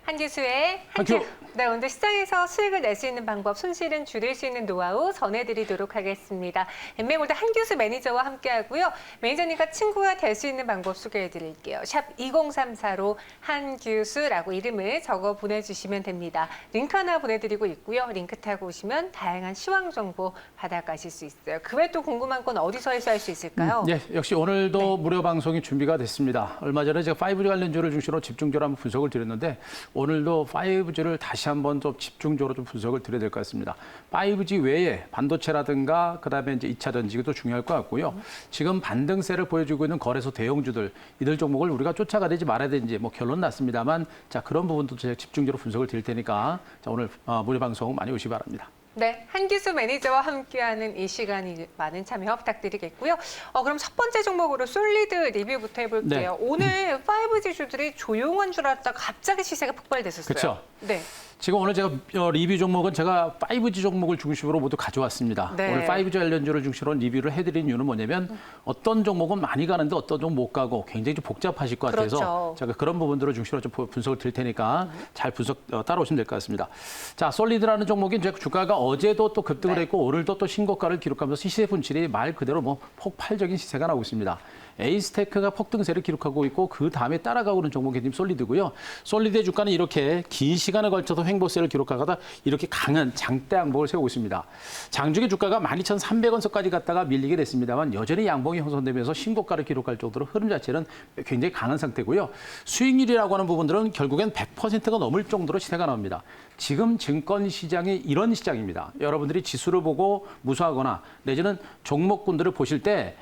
한기수의 한큐. 네, 오늘 시장에서 수익을 낼 수 있는 방법, 손실은 줄일 수 있는 노하우 전해드리도록 하겠습니다. 엠맥골드 한기수 매니저와 함께하고요. 매니저님과 친구가 될 수 있는 방법 소개해드릴게요. 샵 2034로 한기수라고 이름을 적어 보내주시면 됩니다. 링크 하나 보내드리고 있고요. 링크 타고 오시면 다양한 시황 정보 받아가실 수 있어요. 그 외에 또 궁금한 건 어디서 해서 할 수 있을까요? 예, 역시 오늘도 네. 무료 방송이 준비가 됐습니다. 얼마 전에 제가 5G 관련주를 중심으로 집중적으로 한번 분석을 드렸는데 오늘도 5G를 다시 한번 좀 집중적으로 좀 분석을 드려야 될 것 같습니다. 5G 외에 반도체라든가 그다음에 이제 2차 전지도 중요할 것 같고요. 지금 반등세를 보여주고 있는 거래소 대형주들 이들 종목을 우리가 쫓아가야 되지 말아야 되는지 뭐 결론 났습니다만 자 그런 부분도 제가 집중적으로 분석을 드릴 테니까 자 오늘 무료 방송 많이 오시기 바랍니다. 네, 한기수 매니저와 함께하는 이 시간이 많은 참여 부탁드리겠고요. 그럼 첫 번째 종목으로 솔리드 리뷰부터 해볼게요. 네. 오늘 5G 주들이 조용한 줄 알았다가 갑자기 시세가 폭발됐었어요. 그렇죠. 네. 지금 오늘 제가 리뷰 종목은 제가 5G 종목을 중심으로 모두 가져왔습니다. 네. 오늘 5G 관련주를 중심으로 리뷰를 해드린 이유는 뭐냐면 어떤 종목은 많이 가는데 어떤 종목 못 가고 굉장히 좀 복잡하실 것 같아서 그렇죠. 제가 그런 부분들을 중심으로 좀 분석을 드릴 테니까 잘 분석 따라오시면 될 것 같습니다. 자, 솔리드라는 종목이 이제 주가가 어제도 또 급등을 네. 했고 오늘도 또 신고가를 기록하면서 시세 분출이 말 그대로 뭐 폭발적인 시세가 나오고 있습니다. 에이스테크가 폭등세를 기록하고 있고 그 다음에 따라가고 있는 종목이 지금 솔리드고요. 솔리드의 주가는 이렇게 긴 시간에 걸쳐서 횡보세를 기록하다가 이렇게 강한 장대 양봉을 세우고 있습니다. 장중에 주가가 12,300원선까지 갔다가 밀리게 됐습니다만 여전히 양봉이 형성되면서 신고가를 기록할 정도로 흐름 자체는 굉장히 강한 상태고요. 수익률이라고 하는 부분들은 결국엔 100%가 넘을 정도로 시세가 나옵니다. 지금 증권 시장이 이런 시장입니다. 여러분들이 지수를 보고 무수하거나 내지는 종목군들을 보실 때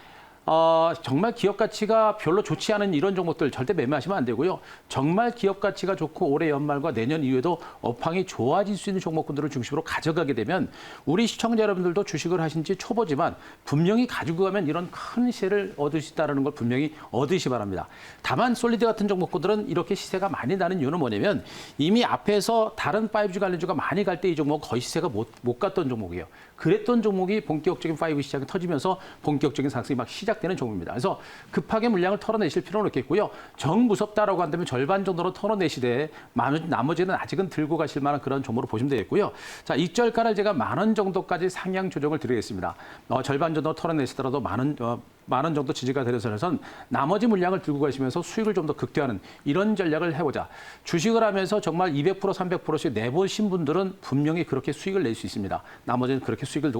정말 기업 가치가 별로 좋지 않은 이런 종목들 절대 매매하시면 안 되고요. 정말 기업 가치가 좋고 올해 연말과 내년 이후에도 업황이 좋아질 수 있는 종목군들을 중심으로 가져가게 되면 우리 시청자 여러분들도 주식을 하신 지 초보지만 분명히 가지고 가면 이런 큰 시세를 얻을 수 있다는 걸 분명히 얻으시 바랍니다. 다만 솔리드 같은 종목군들은 이렇게 시세가 많이 나는 이유는 뭐냐면 이미 앞에서 다른 5G 관련주가 많이 갈 때 이 종목은 거의 시세가 못 갔던 종목이에요. 그랬던 종목이 본격적인 5G 시장이 터지면서 본격적인 상승이 막 시작되는 종목입니다. 그래서 급하게 물량을 털어내실 필요는 없겠고요. 정 무섭다라고 한다면 절반 정도로 털어내시되 나머지는 아직은 들고 가실 만한 그런 종목으로 보시면 되겠고요. 자, 익절가를 제가 10,000원 정도까지 상향 조정을 드리겠습니다. 절반 정도 털어내시더라도 만 원 정도 지지가 되어서는 나머지 물량을 들고 가시면서 수익을 좀 더 극대화하는 이런 전략을 해보자. 주식을 하면서 정말 200%, 300%씩 내보신 분들은 분명히 그렇게 수익을 낼 수 있습니다. 나머지는 그렇게 수익을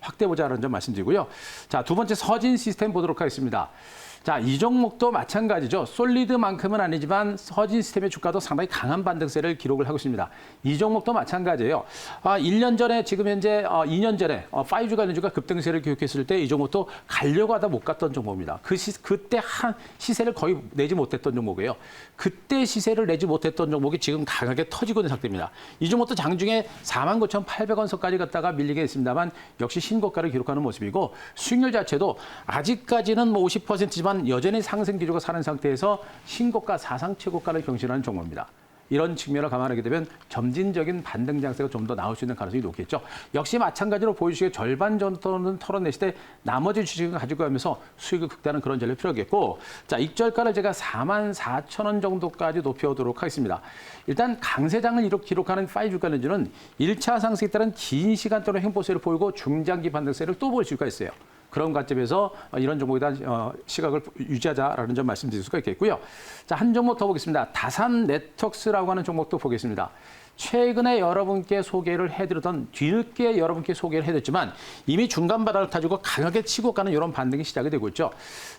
확대해보자는 점 말씀드리고요. 자, 두 번째 서진 시스템 보도록 하겠습니다. 자, 이 종목도 마찬가지죠. 솔리드만큼은 아니지만 서진 시스템의 주가도 상당히 강한 반등세를 기록을 하고 있습니다. 이 종목도 마찬가지예요. 1년 전에 지금 현재 2년 전에 5G 관련주가 급등세를 기록했을 때 이 종목도 가려고 하다 못 갔던 종목입니다. 그때 한 시세를 거의 내지 못했던 종목이에요. 그때 시세를 내지 못했던 종목이 지금 강하게 터지고 있는 상태입니다. 이 종목도 장중에 49,800원 선까지 갔다가 밀리게 했습니다만 역시 신고가를 기록하는 모습이고 수익률 자체도 아직까지는 뭐 50%지만 여전히 상승 기조가 사는 상태에서 신고가 사상 최고가를 경신하는 종목입니다. 이런 측면을 감안하게 되면 점진적인 반등 장세가 좀 더 나올 수 있는 가능성이 높겠죠. 역시 마찬가지로 보유주식의 절반 정도는 털어내실 때 나머지 주식을 가지고 가면서 수익을 극대화하는 그런 전략이 필요하겠고 자, 익절가를 제가 44,000원 정도까지 높여오도록 하겠습니다. 일단 강세장을 기록하는 5G 관련주는 1차 상승에 따른 긴 시간 동안 횡보세를 보이고 중장기 반등세를 또 볼 수가 있어요. 그런 관점에서 이런 종목에 대한 시각을 유지하자라는 점 말씀드릴 수가 있겠고요. 자, 한 종목 더 보겠습니다. 다산 네트워크스라고 하는 종목도 보겠습니다. 최근에 여러분께 소개를 해드렸던 뒤늦게 여러분께 소개를 해드렸지만 이미 중간 바닥을 타주고 강하게 치고 가는 이런 반등이 시작이 되고 있죠.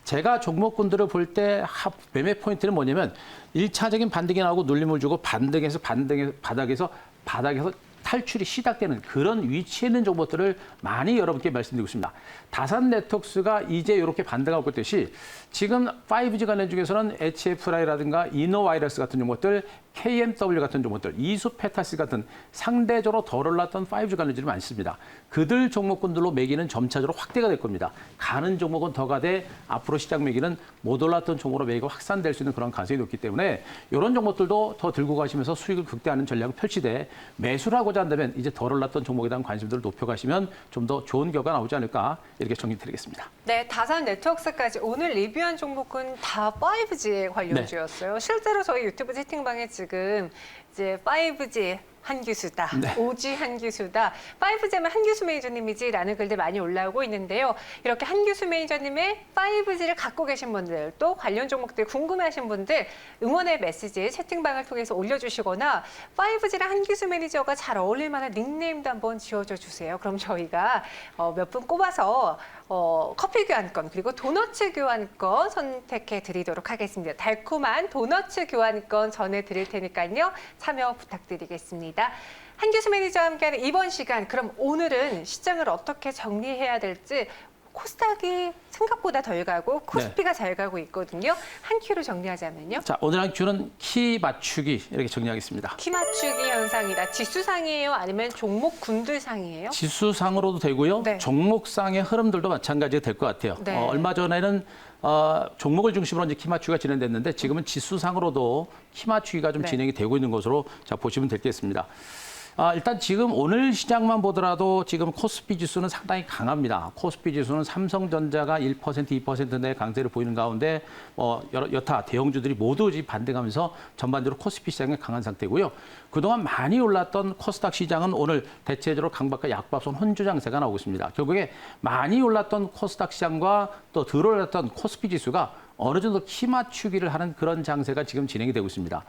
제가 종목군들을 볼 때 매매 포인트는 뭐냐면 1차적인 반등이 나오고 눌림을 주고 바닥에서 탈출이 시작되는 그런 위치에 있는 종목들을 많이 여러분께 말씀드리고 있습니다. 다산 네트워크스가 이제 이렇게 반등하고 있듯이 지금 5G 관련 중에서는 HFI라든가 이노와이러스 같은 종목들, KMW 같은 종목들, 이수페타스 같은 상대적으로 덜 올랐던 5G 관련주들이 많습니다. 그들 종목군들로 매기는 점차적으로 확대가 될 겁니다. 가는 종목은 더 가되 앞으로 시장 매기는 못 올랐던 종목으로 매기가 확산될 수 있는 그런 가능성이 높기 때문에 이런 종목들도 더 들고 가시면서 수익을 극대화하는 전략을 펼치되 매수를 하고자 한다면 이제 덜 올랐던 종목에 대한 관심들을 높여가시면 좀 더 좋은 결과가 나오지 않을까 이렇게 정리드리겠습니다. 네, 다산 네트워크스까지 오늘 리뷰한 종목은 다 5G 관련주였어요. 네. 실제로 저희 유튜브 채팅방에 지금 지금 이제 5G 한규수다, 네. 5G 한규수다, 5G면 한규수 매니저님이지라는 글들 많이 올라오고 있는데요. 이렇게 한규수 매니저님의 5G를 갖고 계신 분들, 또 관련 종목들 궁금해하신 분들 응원의 메시지 채팅방을 통해서 올려주시거나 5G랑 한규수 매니저가 잘 어울릴 만한 닉네임도 한번 지어줘 주세요. 그럼 저희가 몇 분 꼽아서 커피 교환권 그리고 도너츠 교환권 선택해 드리도록 하겠습니다. 달콤한 도너츠 교환권 전해드릴 테니까요. 참여 부탁드리겠습니다. 한규수 매니저와 함께하는 이번 시간, 그럼 오늘은 시장을 어떻게 정리해야 될지 코스닥이 생각보다 덜 가고 코스피가 잘 가고 있거든요. 한 큐로 정리하자면요. 자, 오늘 한 큐는 키 맞추기 이렇게 정리하겠습니다. 키 맞추기 현상이다. 지수상이에요? 아니면 종목 군들상이에요? 지수상으로도 되고요. 네. 종목상의 흐름들도 마찬가지가 될 것 같아요. 네. 얼마 전에는 종목을 중심으로 이제 키 맞추기가 진행됐는데 지금은 지수상으로도 키 맞추기가 좀 네. 진행이 되고 있는 것으로 자, 보시면 되겠습니다. 일단 지금 오늘 시장만 보더라도 지금 코스피 지수는 상당히 강합니다. 코스피 지수는 삼성전자가 1%, 2%내 강세를 보이는 가운데 여타 대형주들이 모두 반등하면서 전반적으로 코스피 시장이 강한 상태고요. 그동안 많이 올랐던 코스닥 시장은 오늘 대체적으로 강박과 약밥선 혼주 장세가 나오고 있습니다. 결국에 많이 올랐던 코스닥 시장과 또 덜 올랐던 코스피 지수가 어느 정도 키 맞추기를 하는 그런 장세가 지금 진행이 되고 있습니다.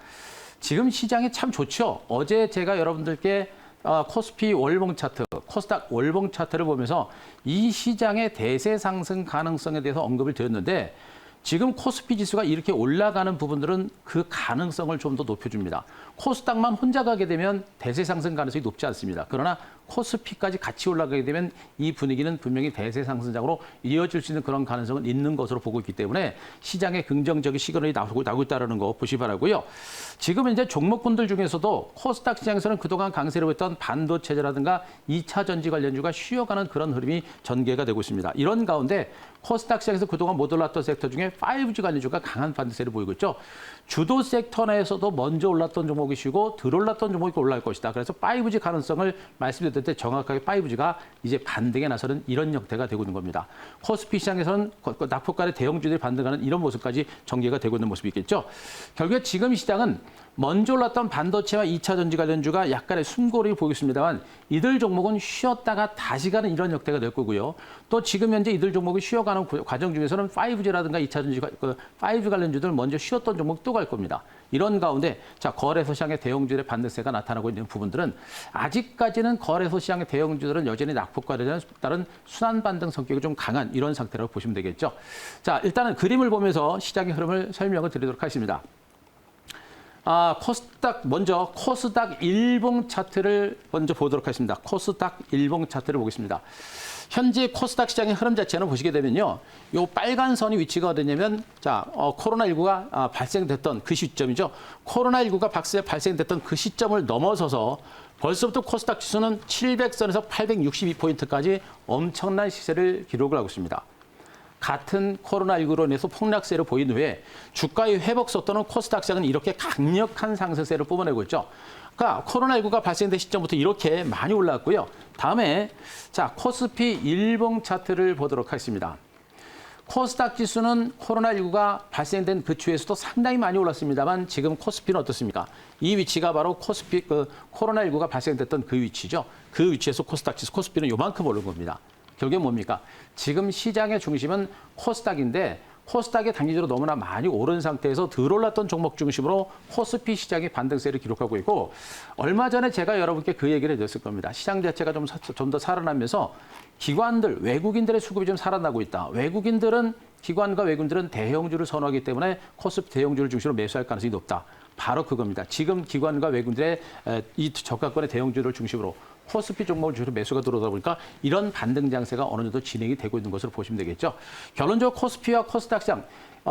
지금 시장이 참 좋죠. 어제 제가 여러분들께 코스피 월봉 차트, 코스닥 월봉 차트를 보면서 이 시장의 대세 상승 가능성에 대해서 언급을 드렸는데 지금 코스피 지수가 이렇게 올라가는 부분들은 그 가능성을 좀 더 높여줍니다. 코스닥만 혼자 가게 되면 대세 상승 가능성이 높지 않습니다. 그러나 코스피까지 같이 올라가게 되면 이 분위기는 분명히 대세 상승장으로 이어질 수 있는 그런 가능성은 있는 것으로 보고 있기 때문에 시장에 긍정적인 시그널이 나오고 있다는 거 보시 바라고요. 지금 이제 종목군들 중에서도 코스닥 시장에서는 그동안 강세를 했던 반도체라든가 2차 전지 관련주가 쉬어가는 그런 흐름이 전개가 되고 있습니다. 이런 가운데 코스닥 시장에서 그동안 못 올랐던 섹터 중에 5G 관련주가 강한 반등세를 보이고 있죠. 주도 섹터 내에서도 먼저 올랐던 종목이 쉬고 덜 올랐던 종목이 올라갈 것이다. 그래서 5G 가능성을 말씀드렸을 때 정확하게 5G가 이제 반등에 나서는 이런 형태가 되고 있는 겁니다. 코스피 시장에서는 낙폭간의 대형주들이 반등하는 이런 모습까지 전개가 되고 있는 모습이 있겠죠. 결국에 지금 시장은 먼저 올랐던 반도체와 2차 전지 관련주가 약간의 숨고를 보이고 있습니다만 이들 종목은 쉬었다가 다시 가는 이런 형태가 될 거고요. 또 지금 현재 이들 종목이 쉬어가는 과정 중에서는 5G라든가 2차 전지 5G 관련주들 먼저 쉬었던 종목 또 갈 겁니다. 이런 가운데 자 거래소 시장의 대형주들의 반등세가 나타나고 있는 부분들은 아직까지는 거래소 시장의 대형주들은 여전히 낙폭과에 따른 순환 반등 성격이 좀 강한 이런 상태라고 보시면 되겠죠. 자 일단은 그림을 보면서 시장의 흐름을 설명을 드리도록 하겠습니다. 코스닥 일봉 차트를 먼저 보도록 하겠습니다. 코스닥 일봉 차트를 보겠습니다. 현재 코스닥 시장의 흐름 자체는 보시게 되면요. 요 빨간 선이 위치가 어디냐면, 코로나19가 발생됐던 그 시점이죠. 코로나19가 발생됐던 그 시점을 넘어서서 벌써부터 코스닥 지수는 700선에서 862포인트까지 엄청난 시세를 기록을 하고 있습니다. 같은 코로나19로 인해서 폭락세를 보인 후에 주가의 회복 속도는 코스닥 시장은 이렇게 강력한 상승세를 뿜어내고 있죠. 그러니까 코로나19가 발생된 시점부터 이렇게 많이 올라왔고요. 다음에 코스피 일봉 차트를 보도록 하겠습니다. 코스닥 지수는 코로나19가 발생된 그 주에서도 상당히 많이 올랐습니다만 지금 코스피는 어떻습니까? 이 위치가 바로 코로나19가 발생됐던 그 위치죠. 그 위치에서 코스닥 지수, 코스피는 요만큼 오른 겁니다. 결국에 뭡니까? 지금 시장의 중심은 코스닥인데 코스닥이 단기적으로 너무나 많이 오른 상태에서 덜 올랐던 종목 중심으로 코스피 시장이 반등세를 기록하고 있고 얼마 전에 제가 여러분께 그 얘기를 해드렸을 겁니다. 시장 자체가 좀 더 살아나면서 기관들, 외국인들의 수급이 좀 살아나고 있다. 기관과 외국인들은 대형주를 선호하기 때문에 코스피 대형주를 중심으로 매수할 가능성이 높다. 바로 그겁니다. 지금 기관과 외국인들의 이 저가권의 대형주를 중심으로 코스피 종목을 주로 매수가 들어오다 보니까 이런 반등 장세가 어느 정도 진행이 되고 있는 것으로 보시면 되겠죠. 결론적으로 코스피와 코스닥 시장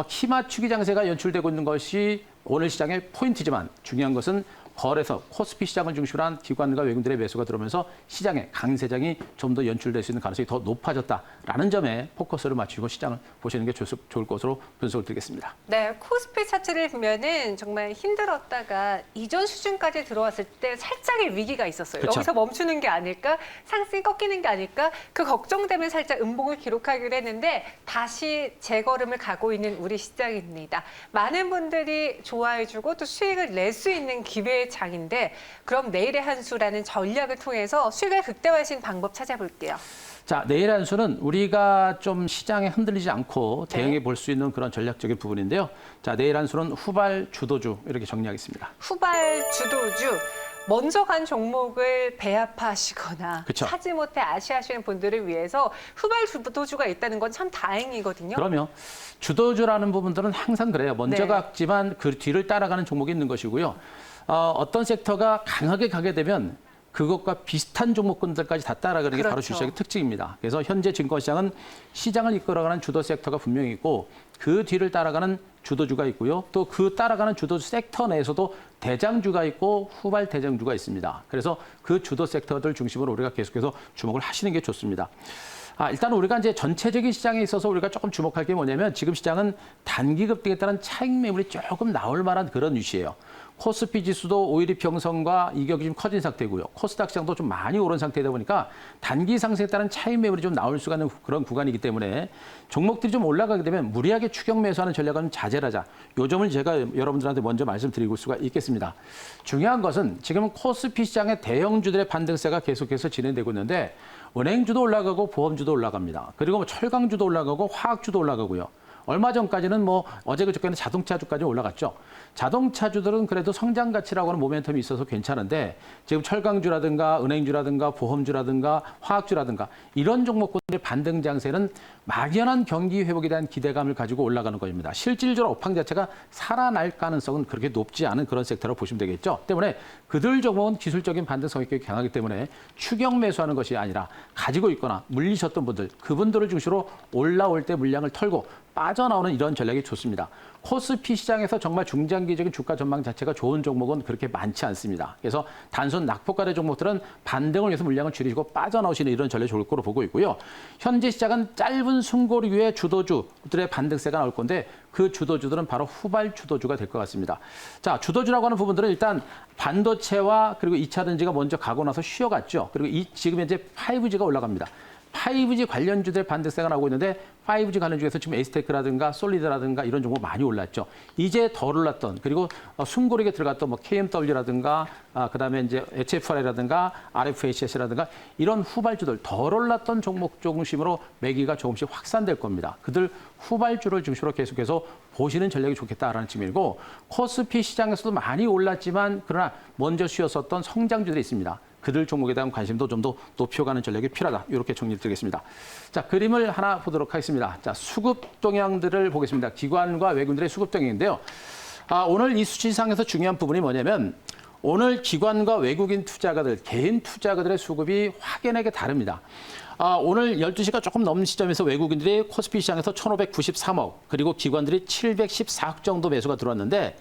키 맞추기 장세가 연출되고 있는 것이 오늘 시장의 포인트지만 중요한 것은 거래소, 코스피 시장을 중심으로 한 기관과 외국인들의 매수가 들어오면서 시장의 강세장이 좀 더 연출될 수 있는 가능성이 더 높아졌다라는 점에 포커스를 맞추고 시장을 보시는 게 좋을 것으로 분석을 드리겠습니다. 네, 코스피 차트를 보면은 정말 힘들었다가 이전 수준까지 들어왔을 때 살짝의 위기가 있었어요. 그쵸. 여기서 멈추는 게 아닐까? 상승이 꺾이는 게 아닐까? 그 걱정 때문에 살짝 음봉을 기록하기로 했는데 다시 재걸음을 가고 있는 우리 시장입니다. 많은 분들이 좋아해주고 또 수익을 낼 수 있는 기회의 장인데 그럼 내일의 한 수라는 전략을 통해서 수익을 극대화할 수 있는 방법 찾아볼게요. 자, 내일 한 수는 우리가 좀 시장에 흔들리지 않고 대응해 볼 수 있는 그런 전략적인 부분인데요. 자, 내일 한 수는 후발 주도주 이렇게 정리하겠습니다. 후발 주도주. 먼저 간 종목을 배합하시거나 그쵸. 사지 못해 아쉬워하시는 분들을 위해서 후발 주도주가 있다는 건 참 다행이거든요. 그러면 주도주라는 부분들은 항상 그래요. 먼저 네. 갔지만 그 뒤를 따라가는 종목이 있는 것이고요. 어떤 섹터가 강하게 가게 되면 그것과 비슷한 종목군들까지 다 따라가는 게 바로 그렇죠. 주식의 특징입니다. 그래서 현재 증권시장은 시장을 이끌어가는 주도 섹터가 분명히 있고 그 뒤를 따라가는 주도주가 있고요. 또 그 따라가는 주도 섹터 내에서도 대장주가 있고 후발 대장주가 있습니다. 그래서 그 주도 섹터들 중심으로 우리가 계속해서 주목을 하시는 게 좋습니다. 일단 우리가 이제 전체적인 시장에 있어서 우리가 조금 주목할 게 뭐냐면 지금 시장은 단기 급등에 따른 차익 매물이 조금 나올 만한 그런 위치예요. 코스피 지수도 5일 이평선과 이격이 좀 커진 상태고요. 코스닥 시장도 좀 많이 오른 상태이다 보니까 단기 상승에 따른 차익 매물이 좀 나올 수가 있는 그런 구간이기 때문에 종목들이 좀 올라가게 되면 무리하게 추격 매수하는 전략은 자제를 하자. 요 점을 제가 여러분들한테 먼저 말씀드릴 수가 있겠습니다. 중요한 것은 지금 코스피 시장의 대형주들의 반등세가 계속해서 진행되고 있는데 은행주도 올라가고 보험주도 올라갑니다. 그리고 뭐 철강주도 올라가고 화학주도 올라가고요. 얼마 전까지는 뭐 어제 그저께는 자동차주까지 올라갔죠. 자동차주들은 그래도 성장 가치라고 하는 모멘텀이 있어서 괜찮은데 지금 철강주라든가 은행주라든가 보험주라든가 화학주라든가 이런 종목군들의 반등 장세는 막연한 경기 회복에 대한 기대감을 가지고 올라가는 것입니다. 실질적으로 업황 자체가 살아날 가능성은 그렇게 높지 않은 그런 섹터로 보시면 되겠죠. 때문에 그들 종목은 기술적인 반등 성격이 강하기 때문에 추격 매수하는 것이 아니라 가지고 있거나 물리셨던 분들 그분들을 중심으로 올라올 때 물량을 털고 빠져나오는 이런 전략이 좋습니다. 코스피 시장에서 정말 중장기적인 주가 전망 자체가 좋은 종목은 그렇게 많지 않습니다. 그래서 단순 낙폭과대 종목들은 반등을 위해서 물량을 줄이고 빠져나오시는 이런 전략이 좋을 거로 보고 있고요. 현재 시장은 짧은 숨고르기의 주도주들의 반등세가 나올 건데 그 주도주들은 바로 후발 주도주가 될 것 같습니다. 자, 주도주라고 하는 부분들은 일단 반도체와 그리고 2차 전지가 먼저 가고 나서 쉬어갔죠. 그리고 지금 현재 5G가 올라갑니다. 5G 관련주들의 반등세가 나오고 있는데 5G 관련 중에서 지금 에이스테크라든가 솔리드라든가 이런 종목 많이 올랐죠. 이제 덜 올랐던 그리고 숨고르기에 들어갔던 뭐 KMW라든가 그다음에 이제 HFR이라든가 RFHS라든가 이런 후발주들 덜 올랐던 종목 중심으로 매기가 조금씩 확산될 겁니다. 그들 후발주를 중심으로 계속해서 보시는 전략이 좋겠다라는 측면이고 코스피 시장에서도 많이 올랐지만 그러나 먼저 쉬었었던 성장주들이 있습니다. 그들 종목에 대한 관심도 좀 더 높여가는 전략이 필요하다. 이렇게 정리를 드리겠습니다. 자, 그림을 하나 보도록 하겠습니다. 자, 수급 동향들을 보겠습니다. 기관과 외국인들의 수급 동향인데요. 오늘 이 수치상에서 중요한 부분이 뭐냐면 오늘 기관과 외국인 투자가들, 개인 투자가들의 수급이 확연하게 다릅니다. 오늘 12시가 조금 넘는 시점에서 외국인들이 코스피 시장에서 1,593억, 그리고 기관들이 714억 정도 매수가 들어왔는데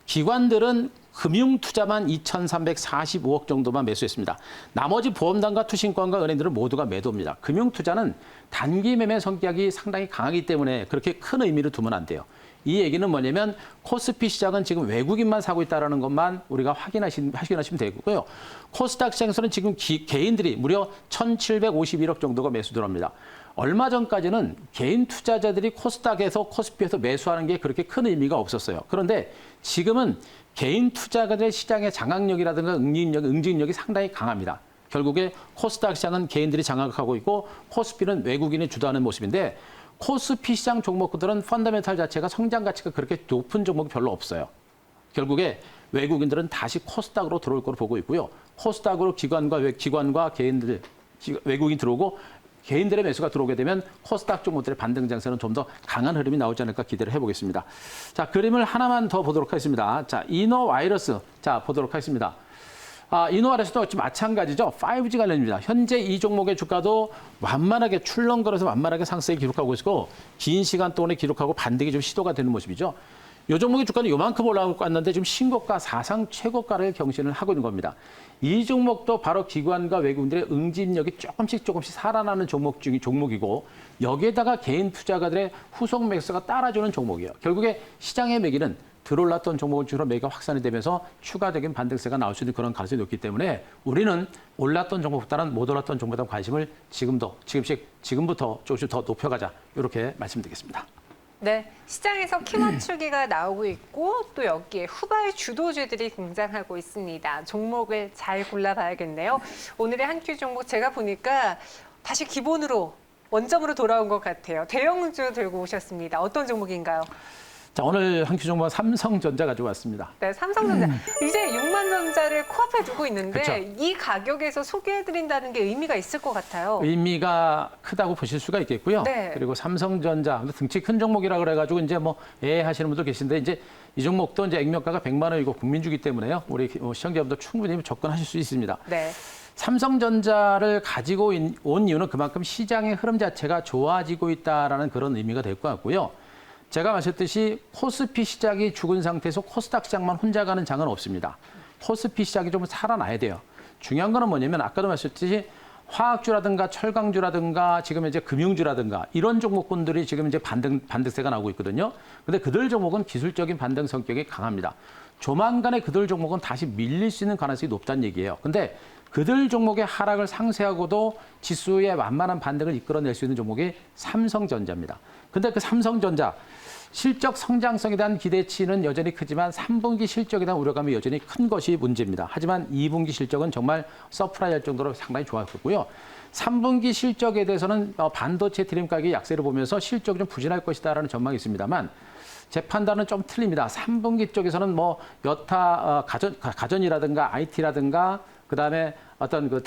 기관들은 금융 투자만 2,345억 정도만 매수했습니다. 나머지 보험단과 투신권과 은행들은 모두가 매도입니다. 금융 투자는 단기 매매 성격이 상당히 강하기 때문에 그렇게 큰 의미를 두면 안 돼요. 이 얘기는 뭐냐면 코스피 시장은 지금 외국인만 사고 있다는 것만 우리가 확인하시면 되고요. 코스닥 시장에서는 지금 개인들이 무려 1,751억 정도가 매수 들어옵니다. 얼마 전까지는 개인 투자자들이 코스닥에서 코스피에서 매수하는 게 그렇게 큰 의미가 없었어요. 그런데 지금은 개인 투자자들의 시장의 장악력이라든가 응징력이 상당히 강합니다. 결국에 코스닥 시장은 개인들이 장악하고 있고 코스피는 외국인이 주도하는 모습인데 코스피 시장 종목들은 펀더멘탈 자체가 성장 가치가 그렇게 높은 종목이 별로 없어요. 결국에 외국인들은 다시 코스닥으로 들어올 거로 보고 있고요. 코스닥으로 기관과 개인들, 외국인 들어오고 개인들의 매수가 들어오게 되면 코스닥 종목들의 반등 장세는 좀 더 강한 흐름이 나오지 않을까 기대를 해보겠습니다. 자, 그림을 하나만 더 보도록 하겠습니다. 자, 이노바이러스. 자, 보도록 하겠습니다. 이노바이러스도 마찬가지죠. 5G 관련입니다. 현재 이 종목의 주가도 완만하게 출렁거려서 완만하게 상승을 기록하고 있고 긴 시간 동안에 기록하고 반등이 좀 시도가 되는 모습이죠. 이 종목의 주가는 요만큼 올라가고 왔는데 지금 신고가 사상 최고가를 경신을 하고 있는 겁니다. 이 종목도 바로 기관과 외국인들의 응집력이 조금씩 살아나는 종목이고 여기에다가 개인 투자가들의 후속 매수가 따라주는 종목이에요. 결국에 시장의 매기는 들어올랐던 종목을 중으로 매기가 확산이 되면서 추가적인 반등세가 나올 수 있는 그런 가능성이 높기 때문에 우리는 올랐던 종목보다는 못 올랐던 종목에 대한 관심을 지금부터 조금씩 더 높여가자 이렇게 말씀드리겠습니다. 네, 시장에서 키 맞추기가 나오고 있고 또 여기에 후발 주도주들이 등장하고 있습니다. 종목을 잘 골라봐야겠네요. 오늘의 한 큐 종목 제가 보니까 다시 기본으로 원점으로 돌아온 것 같아요. 대형주 들고 오셨습니다. 어떤 종목인가요? 자, 오늘 한 큐 종목은 삼성전자 가지고 왔습니다. 네, 삼성전자. 이제 6만 전자를 코앞에 두고 있는데 그쵸. 이 가격에서 소개해드린다는 게 의미가 있을 것 같아요. 의미가 크다고 보실 수가 있겠고요. 네. 그리고 삼성전자 등치 큰 종목이라 그래가지고 이제 뭐 하시는 분도 계신데 이제 이 종목도 이제 액면가가 100만 원이고 국민주기 때문에요. 우리 시청자분들 충분히 접근하실 수 있습니다. 네. 삼성전자를 가지고 온 이유는 그만큼 시장의 흐름 자체가 좋아지고 있다라는 그런 의미가 될 것 같고요. 제가 말씀드렸듯이 코스피 시장이 죽은 상태에서 코스닥 시장만 혼자 가는 장은 없습니다. 코스피 시장이 좀 살아나야 돼요. 중요한 거는 뭐냐면 아까도 말씀드렸듯이 화학주라든가 철강주라든가 지금 이제 금융주라든가 이런 종목군들이 지금 이제 반등세가 나오고 있거든요. 근데 그들 종목은 기술적인 반등 성격이 강합니다. 조만간에 그들 종목은 다시 밀릴 수 있는 가능성이 높다는 얘기예요. 근데 그들 종목의 하락을 상쇄하고도 지수의 완만한 반등을 이끌어낼 수 있는 종목이 삼성전자입니다. 근데 그 삼성전자 실적 성장성에 대한 기대치는 여전히 크지만 3분기 실적에 대한 우려감이 여전히 큰 것이 문제입니다. 하지만 2분기 실적은 정말 서프라이즈할 정도로 상당히 좋았고요. 3분기 실적에 대해서는 반도체 디램 가격의 약세를 보면서 실적이 좀 부진할 것이다라는 전망이 있습니다만 제 판단은 좀 틀립니다. 3분기 쪽에서는 뭐 여타 가전이라든가 IT라든가 그다음에 어떤 그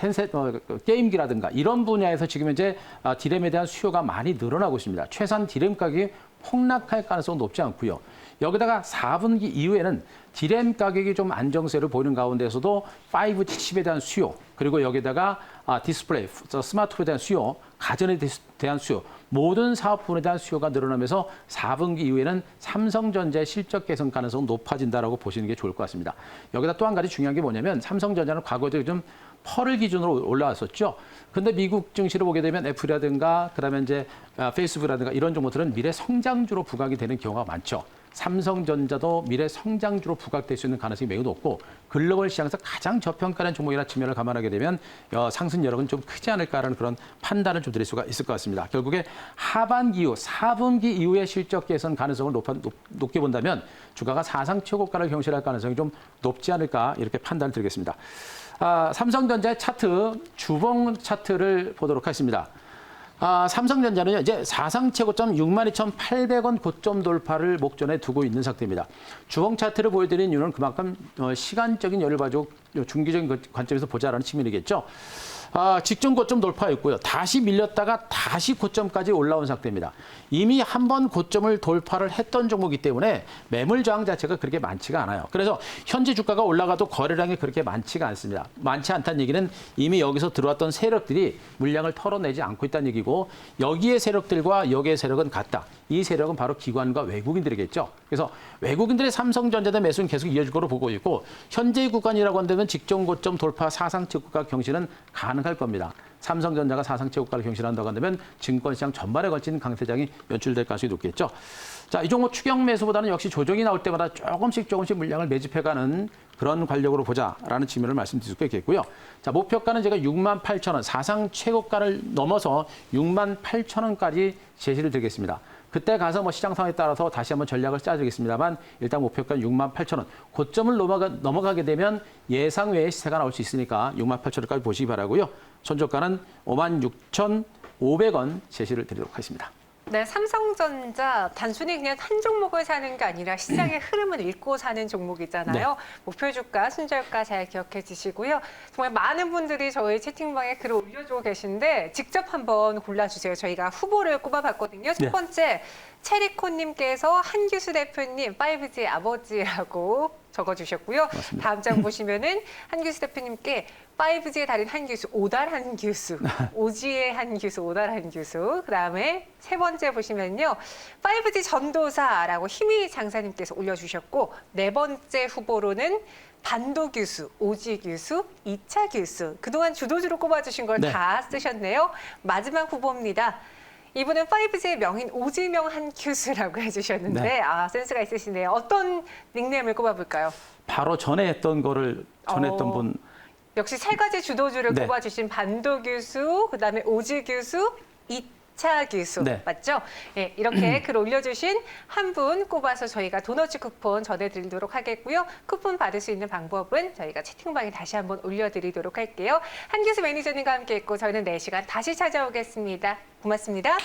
게임기라든가 이런 분야에서 지금 현재 디램에 대한 수요가 많이 늘어나고 있습니다. 최소한 디램 가격이 폭락할 가능성은 높지 않고요. 여기다가 4분기 이후에는 디램 가격이 좀 안정세를 보이는 가운데서도 5G 칩에 대한 수요, 그리고 여기다가 디스플레이, 스마트폰에 대한 수요, 가전에 대한 수요, 모든 사업분에 대한 수요가 늘어나면서 4분기 이후에는 삼성전자의 실적 개선 가능성은 높아진다라고 보시는 게 좋을 것 같습니다. 여기다 또 한 가지 중요한 게 뭐냐면 삼성전자는 과거에 좀 펄을 기준으로 올라왔었죠. 근데 미국 증시를 보게 되면 애플이라든가 그다음에 이제 페이스북이라든가 이런 종목들은 미래 성장주로 부각이 되는 경우가 많죠. 삼성전자도 미래 성장주로 부각될 수 있는 가능성이 매우 높고 글로벌 시장에서 가장 저평가된 종목이나 측면을 감안하게 되면 상승 여력은 좀 크지 않을까라는 그런 판단을 좀 드릴 수가 있을 것 같습니다. 결국에 하반기 이후 4분기 이후의 실적 개선 가능성을 높게 본다면 주가가 사상 최고가를 경신할 가능성이 좀 높지 않을까 이렇게 판단을 드리겠습니다. 삼성전자의 차트, 주봉 차트를 보도록 하겠습니다. 삼성전자는요, 이제 사상 최고점 62,800원 고점 돌파를 목전에 두고 있는 상태입니다. 주봉 차트를 보여드린 이유는 그만큼 시간적인 여유를 가지고 중기적인 관점에서 보자라는 측면이겠죠. 직전 고점 돌파했고요. 다시 밀렸다가 다시 고점까지 올라온 상태입니다. 이미 한 번 고점을 돌파를 했던 종목이기 때문에 매물 저항 자체가 그렇게 많지가 않아요. 그래서 현재 주가가 올라가도 거래량이 그렇게 많지가 않습니다. 많지 않다는 얘기는 이미 여기서 들어왔던 세력들이 물량을 털어내지 않고 있다는 얘기고 여기의 세력들과 여기의 세력은 같다. 이 세력은 바로 기관과 외국인들이겠죠. 그래서 외국인들의 삼성전자의 매수는 계속 이어질 거로 보고 있고 현재 구간이라고 한다면 직전 고점 돌파 사상 최고가 경신은 가능할 겁니다. 삼성전자가 사상 최고가를 경신한다고 한다면 증권시장 전반에 걸친 강세장이 연출될 가능성이 높겠죠. 자, 이 종목 추경 매수보다는 역시 조정이 나올 때마다 조금씩 물량을 매집해가는 그런 관력으로 보자라는 측면을 말씀드릴 수 있겠고요. 자, 목표가는 제가 68,000원, 사상 최고가를 넘어서 68,000원까지 제시를 드리겠습니다. 그때 가서 뭐 시장 상황에 따라서 다시 한번 전략을 짜주겠습니다만 일단 목표가는 68,000원. 고점을 넘어가게 되면 예상 외의 시세가 나올 수 있으니까 68,000원까지 보시기 바라고요. 손절가는 56,500원 제시를 드리도록 하겠습니다. 네, 삼성전자 단순히 그냥 한 종목을 사는 게 아니라 시장의 흐름을 읽고 사는 종목이잖아요. 네. 목표 주가, 순절가 잘 기억해 주시고요. 정말 많은 분들이 저희 채팅방에 글을 올려주고 계신데 직접 한번 골라주세요. 저희가 후보를 꼽아봤거든요. 첫 네. 번째, 체리코님께서 한규수 대표님 5G 아버지라고 적어주셨고요. 다음 장 보시면은 한규수 대표님께 5G의 달인 한규수, 오달 한규수, 오지의 한규수, 오달 한규수. 그다음에 세 번째 보시면요. 5G 전도사라고 힘이 장사님께서 올려주셨고 네 번째 후보로는 반도 규수, 오지 규수, 2차 규수. 그동안 주도주로 꼽아주신 걸 네. 다 쓰셨네요. 마지막 후보입니다. 이분은 5G의 명인 오지명 한규수라고 해주셨는데 네. 센스가 있으시네요. 어떤 닉네임을 꼽아볼까요? 바로 전에 했던 거를 전했던 분. 역시 세 가지 주도주를 네. 꼽아주신 반도 규수, 그다음에 오지 규수, 2차 규수 네. 맞죠? 예, 이렇게 글 올려주신 한 분 꼽아서 저희가 도너츠 쿠폰 전해드리도록 하겠고요. 쿠폰 받을 수 있는 방법은 저희가 채팅방에 다시 한번 올려드리도록 할게요. 한규수 매니저님과 함께했고 저희는 4시간 다시 찾아오겠습니다. 고맙습니다.